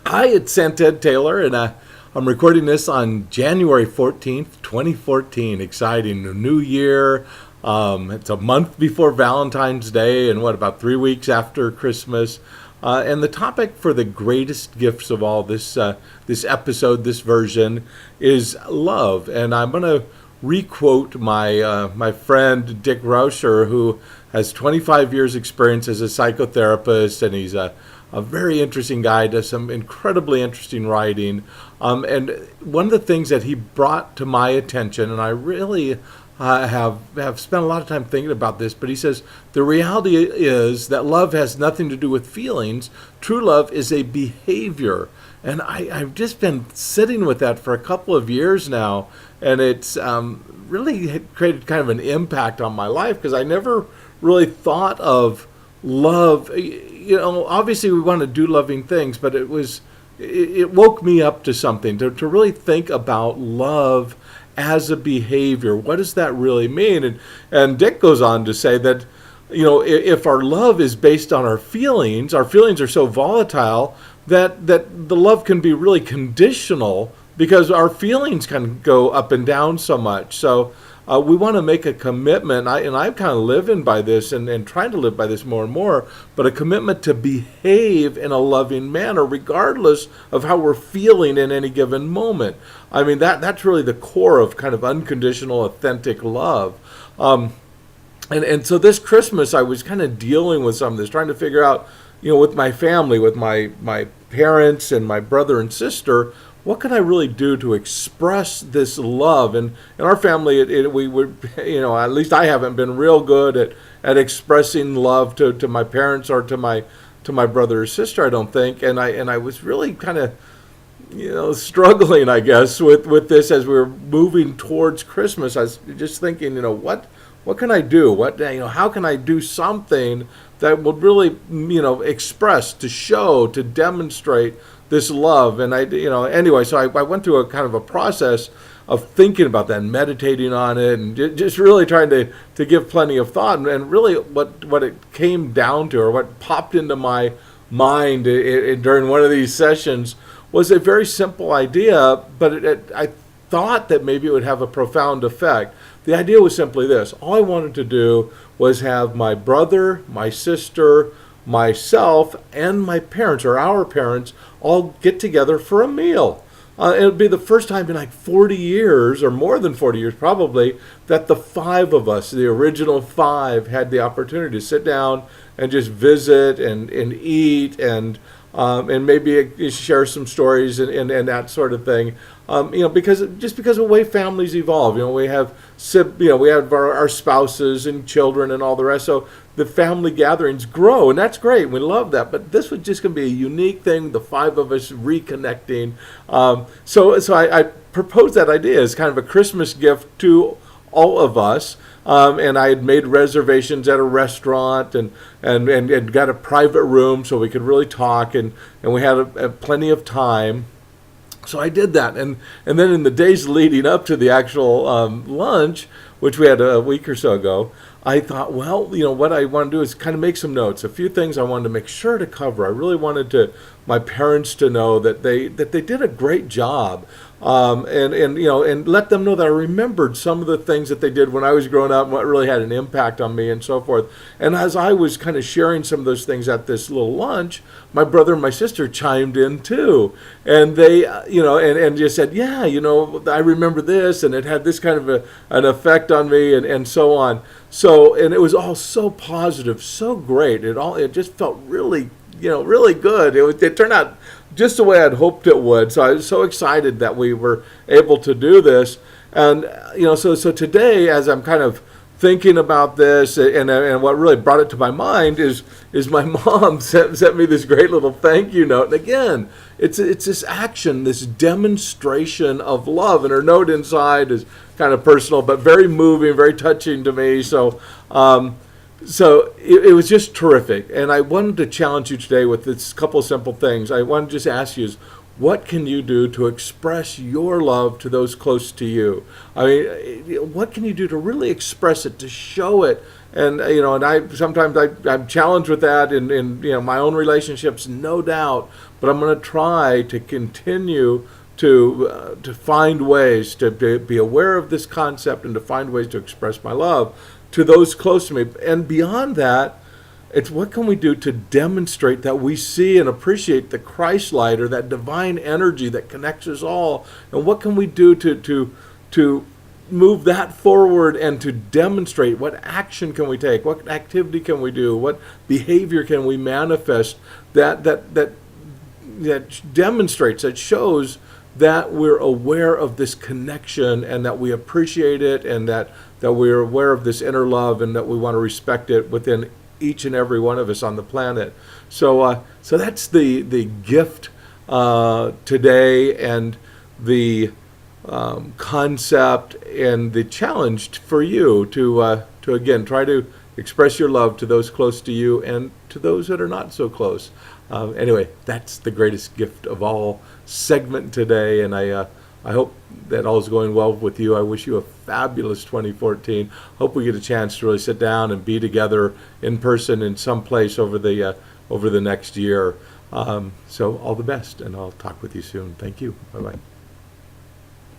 Hi, it's Santed Taylor, and I'm recording this on January 14th, 2014. Exciting. A new year. It's a month before Valentine's Day, and about 3 weeks after Christmas. And the topic for the greatest gifts of all, this episode, this version, is love. And I'm going to requote my friend Dick Rauscher, who has 25 years experience as a psychotherapist, and he's a very interesting guy, does some incredibly interesting writing. And one of the things that he brought to my attention, and I really have spent a lot of time thinking about this, but he says the reality is that love has nothing to do with feelings. True love is a behavior. And I've just been sitting with that for a couple of years now, and it's really created kind of an impact on my life because I never really thought of love. Obviously we want to do loving things, but it woke me up to something, to really think about love as a behavior. What does that really mean? And Dick goes on to say that, if our love is based on our feelings are so volatile that the love can be really conditional because our feelings can go up and down so much. So we want to make a commitment, and I'm kind of living by this and trying to live by this more and more, but a commitment to behave in a loving manner regardless of how we're feeling in any given moment. I mean, that's really the core of kind of unconditional, authentic love. And so this Christmas, I was kind of dealing with some of this, trying to figure out, with my family, with my parents and my brother and sister, what can I really do to express this love? And in our family, we would, at least I haven't been real good at expressing love to my parents or to my brother or sister, I don't think. And I was really kind of, struggling, I guess, with this as we were moving towards Christmas. I was just thinking, what can I do? How can I do something that would really, express, to show, to demonstrate this love? And anyway, so I went through a kind of a process of thinking about that and meditating on it and just really trying to give plenty of thought. And really what it came down to, or what popped into my mind during one of these sessions, was a very simple idea, but I thought that maybe it would have a profound effect. The idea was simply this. All I wanted to do was have my brother, my sister, myself, and my parents, or our parents, all get together for a meal. It would be the first time in like 40 years, or more than 40 years probably, that the five of us, the original five, had the opportunity to sit down and just visit and eat and maybe share some stories and that sort of thing. Because of the way families evolve, we have our spouses and children and all the rest. So the family gatherings grow, and that's great. We love that. But this was just going to be a unique thing, the five of us reconnecting. So I proposed that idea as kind of a Christmas gift to all of us. And I had made reservations at a restaurant and got a private room so we could really talk, and we had plenty of time. So I did that, and then in the days leading up to the actual lunch, which we had a week or so ago, I thought, what I want to do is kind of make some notes. A few things I wanted to make sure to cover. I really wanted my parents to know that they did a great job, and let them know that I remembered some of the things that they did when I was growing up and what really had an impact on me and so forth. And as I was kind of sharing some of those things at this little lunch, my brother and my sister chimed in too, and they and just said, I remember this, and it had this kind of an effect on me, and so on. So, and it was all so positive, so great. It just felt really, really good. It turned out just the way I'd hoped it would. So I was so excited that we were able to do this. And, so today, as I'm kind of thinking about this, and what really brought it to my mind is my mom sent me this great little thank you note. And again, it's this action, this demonstration of love. And her note inside is kind of personal, but very moving, very touching to me. So it was just terrific. And I wanted to challenge you today with this couple of simple things. I want to just ask you is, what can you do to express your love to those close to you? I mean, what can you do to really express it, to show it? And and I sometimes I'm challenged with that in my own relationships, no doubt. But I'm going to try to continue to find ways to be aware of this concept and to find ways to express my love to those close to me. And beyond that, it's what can we do to demonstrate that we see and appreciate the Christ light, or that divine energy that connects us all, and what can we do to move that forward and to demonstrate what action can we take, what activity can we do, what behavior can we manifest that demonstrates, that shows that we're aware of this connection and that we appreciate it, and that we're aware of this inner love, and that we want to respect it within each and every one of us on the planet. So that's the gift today, and the concept, and the challenge for you to again try to express your love to those close to you and to those that are not so close. Anyway, that's the greatest gift of all segment today, and I hope that all is going well with you. I wish you a fabulous 2014. Hope we get a chance to really sit down and be together in person in some place over the next year. So all the best, and I'll talk with you soon. Thank you. Bye-bye.